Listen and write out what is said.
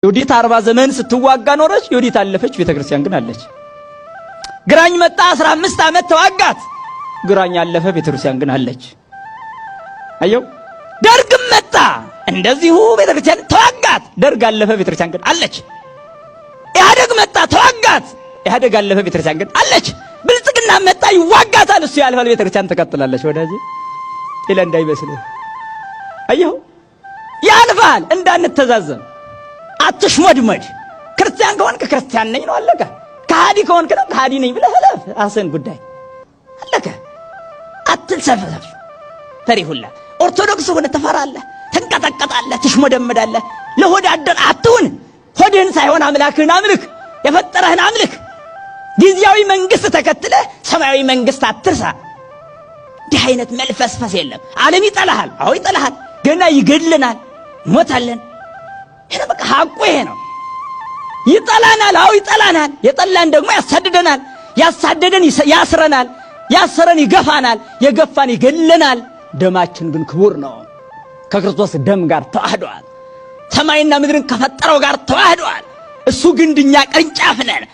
ዮዲት 40 ዘመን ስትዋጋ ኖረች። ዮዲት አለፈች፣ ቤተክርስቲያን ግን አለች። ግራኝ መጣ 15 ዓመት ተዋጋት። ግራኝ አለፈ፣ ቤተክርስቲያን ግን አለች። አየው። ደርግም መጣ እንደዚሁ ቤተክርስቲያን ተዋጋት። ደርግ አለፈ፣ ቤተክርስቲያን ግን አለች። ኢህአደግ መጣ ተዋጋት። ኢህአደግ አለፈ፣ ቤተክርስቲያን ግን አለች። ብልጽግና መጣ ይዋጋታል፣ እሱ ያልፋል፣ ቤተክርስቲያን ትቀጥላለች። ወዳጅ ኢላ እንዳይመስልህ። አየው። ያልፋል፣ እንዳንተዛዘብ አትሽመድመድ። ክርስቲያን ከሆንክ ክርስቲያን ነኝ ነው አለቀ። ከሃዲ ከሆንክ ነው ከሃዲ ነኝ ብለህ እለፍ። ራስህን ጉዳይ አለቀ። አትልሰፍሰፍ። ፈሪሁላ ኦርቶዶክስ ሆነ ተፈራለህ፣ ትንቀጠቀጣለህ፣ ትሽመደመዳለህ። ለሆድ አደር አትሁን። ሆድህን ሳይሆን አምላክህን አምልክ፣ የፈጠረህን አምልክ። ጊዜያዊ መንግስት ተከትለህ ሰማያዊ መንግስት አትርሳ። እንዲህ አይነት መልፈስፈስ የለም። ዓለም ይጠላሃል። አዎ ይጠላሃል። ገና ይገድለናል፣ ሞታለን። ይሄ በቃ ሐቁ ይሄ ነው። ይጠላናል። አዎ ይጠላናል። የጠላን ደግሞ ያሳድደናል። ያሳደደን ያስረናል። ያሰረን ይገፋናል። የገፋን ይገድለናል። ደማችን ግን ክቡር ነው። ከክርስቶስ ደም ጋር ተዋህዷል። ሰማይና ምድርን ከፈጠረው ጋር ተዋህዷል። እሱ ግንድኛ ቅርንጫፍ ነን።